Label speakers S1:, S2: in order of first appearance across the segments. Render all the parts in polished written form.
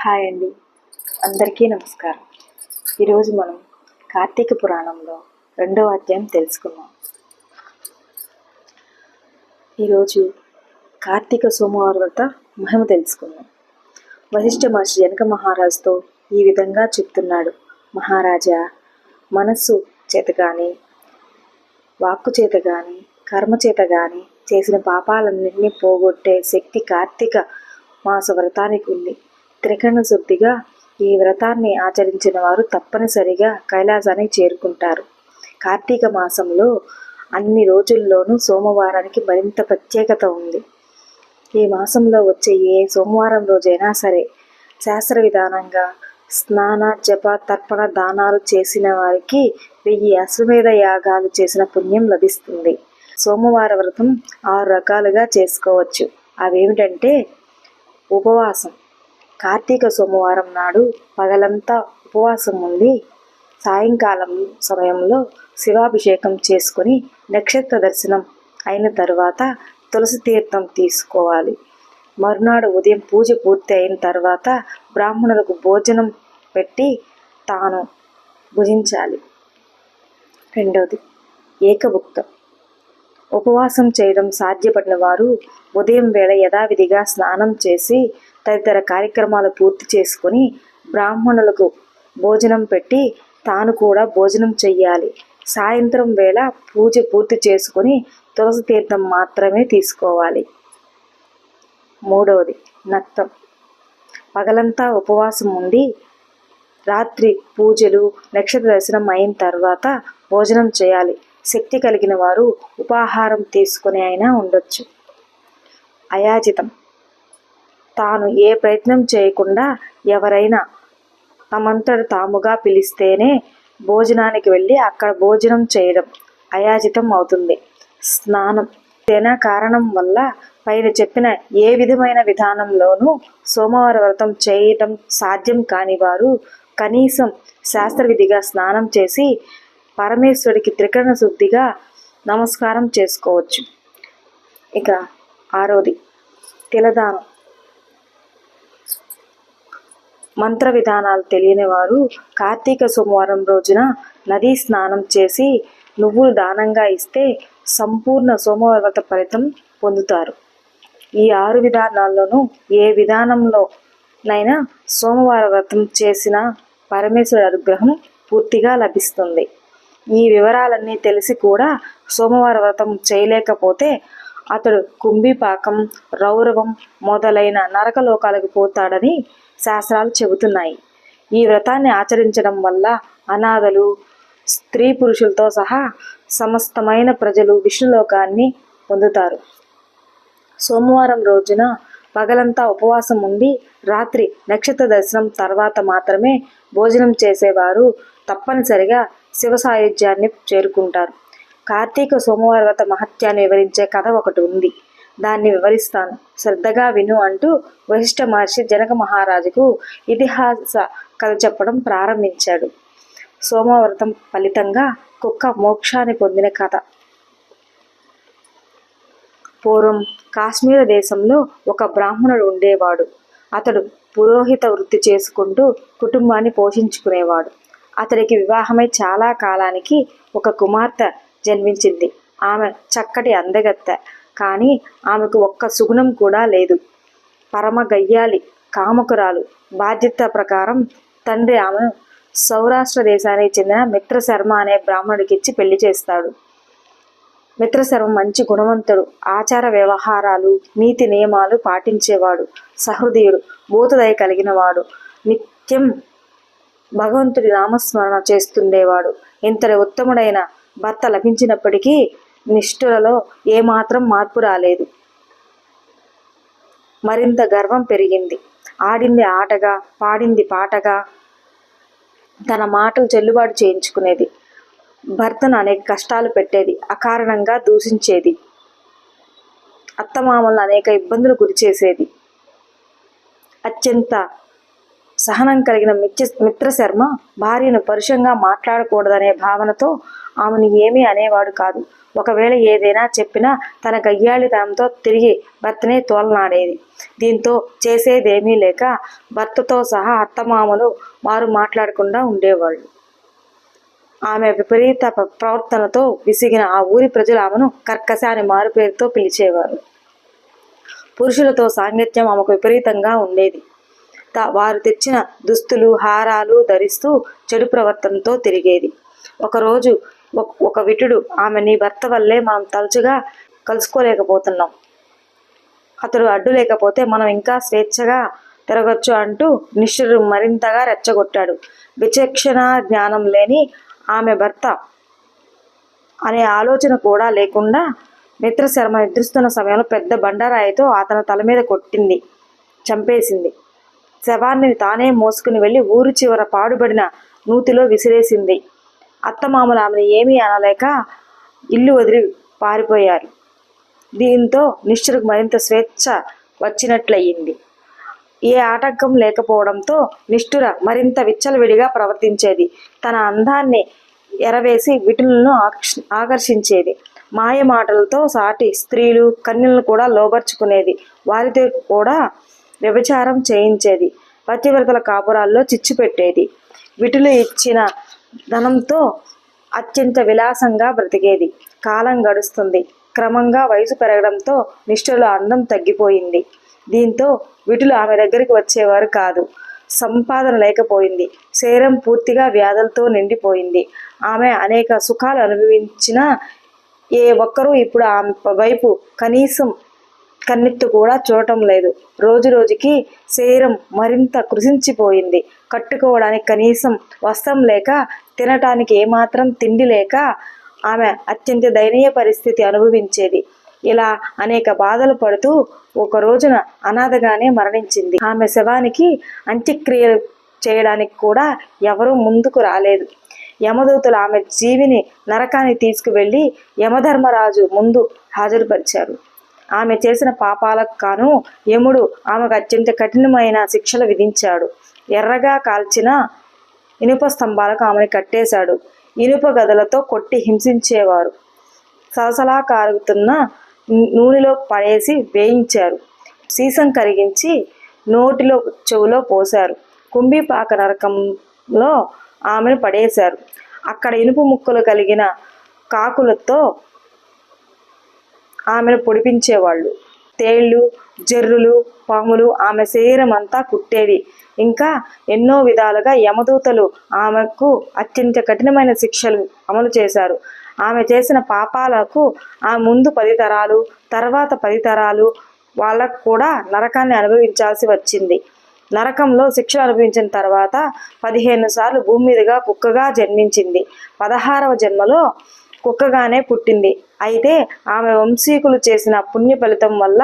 S1: Hi అండి, అందరికీ నమస్కారం. ఈరోజు మనం కార్తీక పురాణంలో 2వ అధ్యాయం తెలుసుకుందాం. ఈరోజు కార్తీక సోమవారం వ్రత మహిమ తెలుసుకుందాం. వశిష్ఠ మహర్షి జనక మహారాజుతో ఈ విధంగా చెప్తున్నాడు. మహారాజా, మనస్సు చేత కానీ, వాక్కు చేత కానీ, కర్మ చేత కానీ చేసిన పాపాలన్నింటినీ పోగొట్టే శక్తి కార్తీక మాస వ్రతానికి ఉంది. త్రికరణ శుద్ధిగా ఈ వ్రతాన్ని ఆచరించిన వారు తప్పనిసరిగా కైలాసానికి చేరుకుంటారు. కార్తీక మాసంలో అన్ని రోజుల్లోనూ సోమవారానికి మరింత ప్రత్యేకత ఉంది. ఈ మాసంలో వచ్చే ఏ సోమవారం రోజైనా సరే శాస్త్ర విధానంగా స్నాన, జప, తర్పణ, దానాలు చేసిన వారికి 1000 అశ్వమేధ యాగాలు చేసిన పుణ్యం లభిస్తుంది. సోమవార వ్రతం 6 రకాలుగా చేసుకోవచ్చు. అవేమిటంటే ఉపవాసం. కార్తీక సోమవారం నాడు పగలంతా ఉపవాసం ఉండి సాయంకాలం సమయంలో శివాభిషేకం చేసుకొని నక్షత్ర దర్శనం అయిన తర్వాత తులసి తీర్థం తీసుకోవాలి. మరునాడు ఉదయం పూజ పూర్తి అయిన తర్వాత బ్రాహ్మణులకు భోజనం పెట్టి తాను భుజించాలి. 2వది ఏకభుక్తం. ఉపవాసం చేయడం సాధ్యపడిన వారు ఉదయం వేళ యథావిధిగా స్నానం చేసి తదితర కార్యక్రమాలు పూర్తి చేసుకొని బ్రాహ్మణులకు భోజనం పెట్టి తాను కూడా భోజనం చెయ్యాలి. సాయంత్రం వేళ పూజ పూర్తి చేసుకొని తులసి తీర్థం మాత్రమే తీసుకోవాలి. 3వది నక్తం. పగలంతా ఉపవాసం ఉండి రాత్రి పూజలు, నక్షత్ర దర్శనం అయిన తర్వాత భోజనం చేయాలి. శక్తి కలిగిన వారు ఉపాహారం తీసుకుని అయినా ఉండొచ్చు. అయాచితం. తాను ఏ ప్రయత్నం చేయకుండా ఎవరైనా తమంతట తాముగా పిలిస్తేనే భోజనానికి వెళ్ళి అక్కడ భోజనం చేయడం అయాచితం అవుతుంది. స్నానం. ఏదైనా కారణం వల్ల పైన చెప్పిన ఏ విధమైన విధానంలోనూ సోమవార వ్రతం చేయటం సాధ్యం కాని వారు కనీసం శాస్త్రవిధిగా స్నానం చేసి పరమేశ్వరుడికి త్రికరణ శుద్ధిగా నమస్కారం చేసుకోవచ్చు. ఇక 6వది తిలదానం. మంత్ర విధానాలు తెలియని వారు కార్తీక సోమవారం రోజున నదీ స్నానం చేసి నువ్వులు దానంగా ఇస్తే సంపూర్ణ సోమవార వ్రత ఫలితం పొందుతారు. ఈ 6 విధానాల్లోనూ ఏ విధానంలోనైనా సోమవార వ్రతం చేసిన పరమేశ్వరుడి అనుగ్రహం పూర్తిగా లభిస్తుంది. ఈ వివరాలన్నీ తెలిసి కూడా సోమవార వ్రతం చేయలేకపోతే అతడు కుంభిపాకం, రౌరవం మొదలైన నరకలోకాలకు పోతాడని శాస్త్రాలు చెబుతున్నాయి. ఈ వ్రతాన్ని ఆచరించడం వల్ల అనాథలు, స్త్రీ పురుషులతో సహా సమస్తమైన ప్రజలు విష్ణులోకాన్ని పొందుతారు. సోమవారం రోజున పగలంతా ఉపవాసం ఉండి రాత్రి నక్షత్ర దర్శనం తర్వాత మాత్రమే భోజనం చేసేవారు తప్పనిసరిగా శివ సాయుధ్యాన్ని చేరుకుంటారు. కార్తీక సోమవార వ్రత మహత్యాన్ని వివరించే కథ ఒకటి ఉంది. దాన్ని వివరిస్తాను, శ్రద్ధగా విను అంటూ వశిష్ఠ మహర్షి జనక మహారాజుకు ఇతిహాస కథ చెప్పడం ప్రారంభించాడు. సోమవ్రతం ఫలితంగా కుక్క మోక్షాన్ని పొందిన కథ. పూర్వం కాశ్మీర దేశంలో ఒక బ్రాహ్మణుడు ఉండేవాడు. అతడు పురోహిత వృత్తి చేసుకుంటూ కుటుంబాన్ని పోషించుకునేవాడు. అతడికి వివాహమై చాలా కాలానికి ఒక కుమార్తె జన్మించింది. ఆమె చక్కటి అందగత్తె. కానీ ఆమెకు ఒక్క సుగుణం కూడా లేదు. పరమ గయ్యాలి, కాముకురాలు. బాధ్యత ప్రకారం తండ్రి ఆమెను సౌరాష్ట్ర దేశానికి చెందిన మిత్రశర్మ అనే బ్రాహ్మణుడికిచ్చి పెళ్లి చేస్తాడు. మిత్రశర్మ మంచి గుణవంతుడు, ఆచార వ్యవహారాలు, నీతి నియమాలు పాటించేవాడు, సహృదయుడు, భూతదయ కలిగిన వాడు, నిత్యం భగవంతుడి నామస్మరణ చేస్తుండేవాడు. ఇంతటి ఉత్తముడైన భర్త లభించినప్పటికీ నిష్ఠులలో ఏమాత్రం మార్పు రాలేదు. మరింత గర్వం పెరిగింది. ఆడింది ఆటగా, పాడింది పాటగా తన మాటలు చెల్లుబాటు చేయించుకునేది. భర్తను అనేక కష్టాలు పెట్టేది, అకారణంగా దూషించేది, అత్తమామలను అనేక ఇబ్బందులు గురిచేసేది. అత్యంత సహనం కలిగిన మిత్రశర్మ భార్యను పరుషంగా మాట్లాడకూడదనే భావనతో ఆమెను ఏమీ అనేవాడు కాదు. ఒకవేళ ఏదైనా చెప్పినా తన గయ్యాళితనంతో తిరిగి భర్తనే తోలనాడేది. దీంతో చేసేదేమీ లేక భర్తతో సహా అత్తమామలు వారు మాట్లాడకుండా ఉండేవాళ్ళు. ఆమె విపరీత ప్రవర్తనతో విసిగిన ఆ ఊరి ప్రజలు ఆమెను కర్కశ అని మారుపేరుతో పిలిచేవారు. పురుషులతో సాంగత్యం ఆమెకు విపరీతంగా ఉండేది. వారు తెచ్చిన దుస్తులు హారాలు ధరిస్తూ చెడు ప్రవర్తనతో తిరిగేది. ఒకరోజు ఒక విటుడు ఆమె, నీ భర్త వల్లే మనం తరచుగా కలుసుకోలేకపోతున్నాం, అతడు అడ్డు లేకపోతే మనం ఇంకా స్వేచ్ఛగా తిరగచ్చు అంటూ నిష్ఠుడు మరింతగా రెచ్చగొట్టాడు. విచక్షణ జ్ఞానం లేని ఆమె భర్త అనే ఆలోచన కూడా లేకుండా మిత్రశర్మ నిద్రిస్తున్న సమయంలో పెద్ద బండరాయితో అతని తల మీద కొట్టింది, చంపేసింది. శవాన్ని తానే మోసుకుని వెళ్ళి ఊరు చివర పాడుబడిన నూతిలో విసిరేసింది. అత్తమామలు ఆమెను ఏమీ అనలేక ఇల్లు వదిలి పారిపోయారు. దీంతో నిష్ఠుడికి మరింత స్వేచ్ఛ వచ్చినట్లయింది. ఏ ఆటంకం లేకపోవడంతో నిష్ఠుర మరింత విచ్చలవిడిగా ప్రవర్తించేది. తన అందాన్ని ఎరవేసి విటులను ఆకర్షించేది. మాయ మాటలతో సాటి స్త్రీలు కన్యలను కూడా లోబర్చుకునేది. వారితో కూడా వ్యభిచారం చేయించేది. పతివ్రతల కాపురాల్లో చిచ్చు పెట్టేది. విటులు ఇచ్చిన ధనంతో అత్యంత విలాసంగా బ్రతికేది. కాలం గడుస్తుంది. క్రమంగా వయసు పెరగడంతో నిష్ఠులో అందం తగ్గిపోయింది. దీంతో విటులు ఆమె దగ్గరికి వచ్చేవారు కాదు. సంపాదన లేకపోయింది. శరీరం పూర్తిగా వ్యాధులతో నిండిపోయింది. ఆమె అనేక సుఖాలు అనుభవించినా ఏ ఒక్కరూ ఇప్పుడు ఆమె వైపు కనీసం కన్నెత్తు కూడా చూడటం లేదు. రోజు రోజుకి శరీరం మరింత కృషించిపోయింది. కట్టుకోవడానికి కనీసం వస్త్రం లేక, తినటానికి ఏమాత్రం తిండి లేక ఆమె అత్యంత దయనీయ పరిస్థితి అనుభవించేది. ఇలా అనేక బాధలు పడుతూ ఒక రోజున అనాథగానే మరణించింది. ఆమె శవానికి అంత్యక్రియలు చేయడానికి కూడా ఎవరూ ముందుకు రాలేదు. యమదూతలు ఆమె జీవిని నరకానికి తీసుకువెళ్ళి యమధర్మరాజు ముందు హాజరుపరిచారు. ఆమె చేసిన పాపాలకు గాను యముడు ఆమెకు అత్యంత కఠినమైన శిక్షలు విధించాడు. ఎర్రగా కాల్చిన ఇనుప స్తంభాలకు ఆమెను కట్టేశాడు. ఇనుప గదలతో కొట్టి హింసించేవారు. సలసలా కారుతున్న నూనెలో పడేసి వేయించారు. సీసం కరిగించి నోటిలో చెవులో పోశారు. కుంభిపాక నరకంలో ఆమెను పడేశారు. అక్కడ ఇనుపు ముక్కలు కలిగిన కాకులతో ఆమెను పొడిపించేవాళ్ళు. తేళ్లు, జర్రులు, పాములు ఆమె శరీరం అంతా కుట్టేవి. ఇంకా ఎన్నో విధాలుగా యమదూతలు ఆమెకు అత్యంత కఠినమైన శిక్షలు అమలు చేశారు. ఆమె చేసిన పాపాలకు ఆ ముందు 10 తరాలు, తర్వాత 10 తరాలు వాళ్ళకు కూడా నరకాన్ని అనుభవించాల్సి వచ్చింది. నరకంలో శిక్ష అనుభవించిన తర్వాత 15 సార్లు భూమి మీదుగా కుక్కగా జన్మించింది. 16వ జన్మలో కుక్కగానే పుట్టింది. అయితే ఆమె వంశీకులు చేసిన పుణ్య ఫలితం వల్ల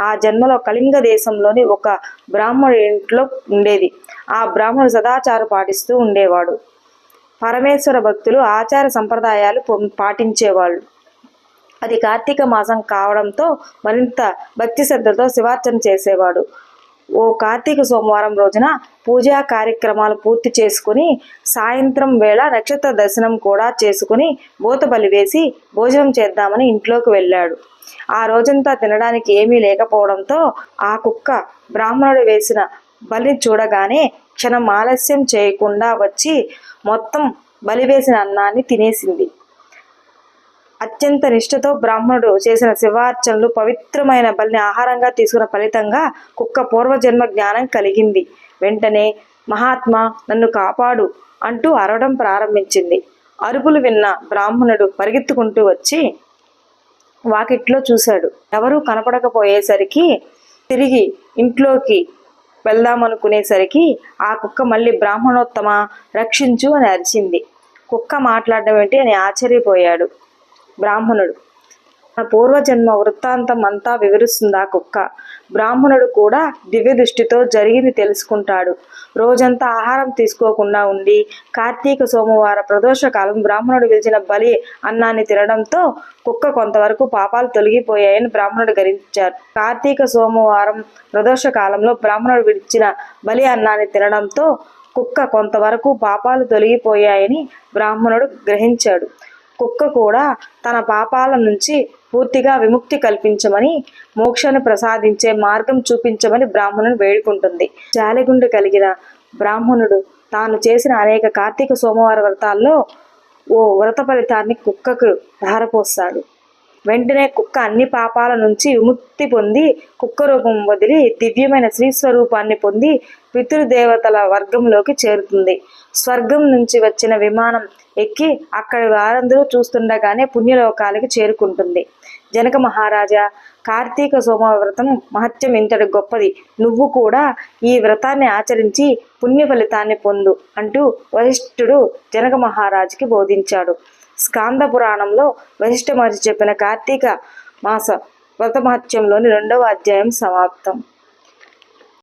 S1: ఆ జన్మలో కళింగ దేశంలోని ఒక బ్రాహ్మణుడి ఇంట్లో ఉండేది. ఆ బ్రాహ్మణుడు సదాచారం పాటిస్తూ ఉండేవాడు. పరమేశ్వర భక్తులు ఆచార సంప్రదాయాలు పాటించేవాళ్ళు. అది కార్తీక మాసం కావడంతో మరింత భక్తి శ్రద్ధలతో శివార్చన చేసేవాడు. ఓ కార్తీక సోమవారం రోజున పూజా కార్యక్రమాలు పూర్తి చేసుకుని సాయంత్రం వేళ నక్షత్ర దర్శనం కూడా చేసుకుని బోతబలి వేసి భోజనం చేద్దామని ఇంట్లోకి వెళ్ళాడు. ఆ రోజంతా తినడానికి ఏమీ లేకపోవడంతో ఆ కుక్క బ్రాహ్మణుడు వేసిన బలిని చూడగానే క్షణం ఆలస్యం చేయకుండా వచ్చి మొత్తం బలివేసిన అన్నాన్ని తినేసింది. అత్యంత నిష్ఠతో బ్రాహ్మణుడు చేసిన శివార్చనలు పవిత్రమైన బలిని ఆహారంగా తీసుకున్న ఫలితంగా కుక్క పూర్వజన్మ జ్ఞానం కలిగింది. వెంటనే మహాత్మా నన్ను కాపాడు అంటూ అరవడం ప్రారంభించింది. అరుపులు విన్న బ్రాహ్మణుడు పరిగెత్తుకుంటూ వచ్చి వాకిట్లో చూశాడు. ఎవరూ కనపడకపోయేసరికి తిరిగి ఇంట్లోకి వెళ్దామనుకునేసరికి ఆ కుక్క మళ్ళీ బ్రాహ్మణోత్తమ రక్షించు అని అరిచింది. కుక్క మాట్లాడడం ఏంటి అని ఆశ్చర్యపోయాడు బ్రాహ్మణుడు. తన పూర్వజన్మ వృత్తాంతం అంతా వివరిస్తుంది ఆ కుక్క. బ్రాహ్మణుడు కూడా దివ్య దృష్టితో జరిగింది తెలుసుకుంటాడు. రోజంతా ఆహారం తీసుకోకుండా ఉండి కార్తీక సోమవార ప్రదోషకాలం బ్రాహ్మణుడు విలిచిన బలి అన్నాన్ని తినడంతో కుక్క కొంతవరకు పాపాలు తొలగిపోయాయని బ్రాహ్మణుడు గ్రహించారు. కార్తీక సోమవారం ప్రదోష కాలంలో బ్రాహ్మణుడు విడిచిన బలి అన్నాన్ని తినడంతో కుక్క కొంతవరకు పాపాలు తొలగిపోయాయని బ్రాహ్మణుడు గ్రహించాడు. కుక్క కూడా తన పాపాల నుంచి పూర్తిగా విముక్తి కల్పించమని, మోక్షాన్ని ప్రసాదించే మార్గం చూపించమని బ్రాహ్మణుని వేడుకుంటుంది. జాలిగుండె కలిగిన బ్రాహ్మణుడు తాను చేసిన అనేక కార్తీక సోమవార వ్రతాల్లో ఓ వ్రత ఫలితాన్ని కుక్కకు ధారపోస్తాడు. వెంటనే కుక్క అన్ని పాపాల నుంచి విముక్తి పొంది కుక్క రూపం వదిలి దివ్యమైన శ్రీ స్వరూపాన్ని పొంది పితృదేవతల వర్గంలోకి చేరుతుంది. స్వర్గం నుంచి వచ్చిన విమానం ఎక్కి అక్కడి వారందరూ చూస్తుండగానే పుణ్యలోకాలకి చేరుకుంటుంది. జనక మహారాజా, కార్తీక సోమవ్రతం మహత్యం ఇంతటి గొప్పది. నువ్వు కూడా ఈ వ్రతాన్ని ఆచరించి పుణ్య ఫలితాన్ని పొందు అంటూ వశిష్ఠుడు జనక మహారాజుకి బోధించాడు. స్కాంద పురాణంలో వశిష్ఠ మహర్షి చెప్పిన కార్తీక మాస వ్రత మహత్యంలోని 2వ అధ్యాయం సమాప్తం.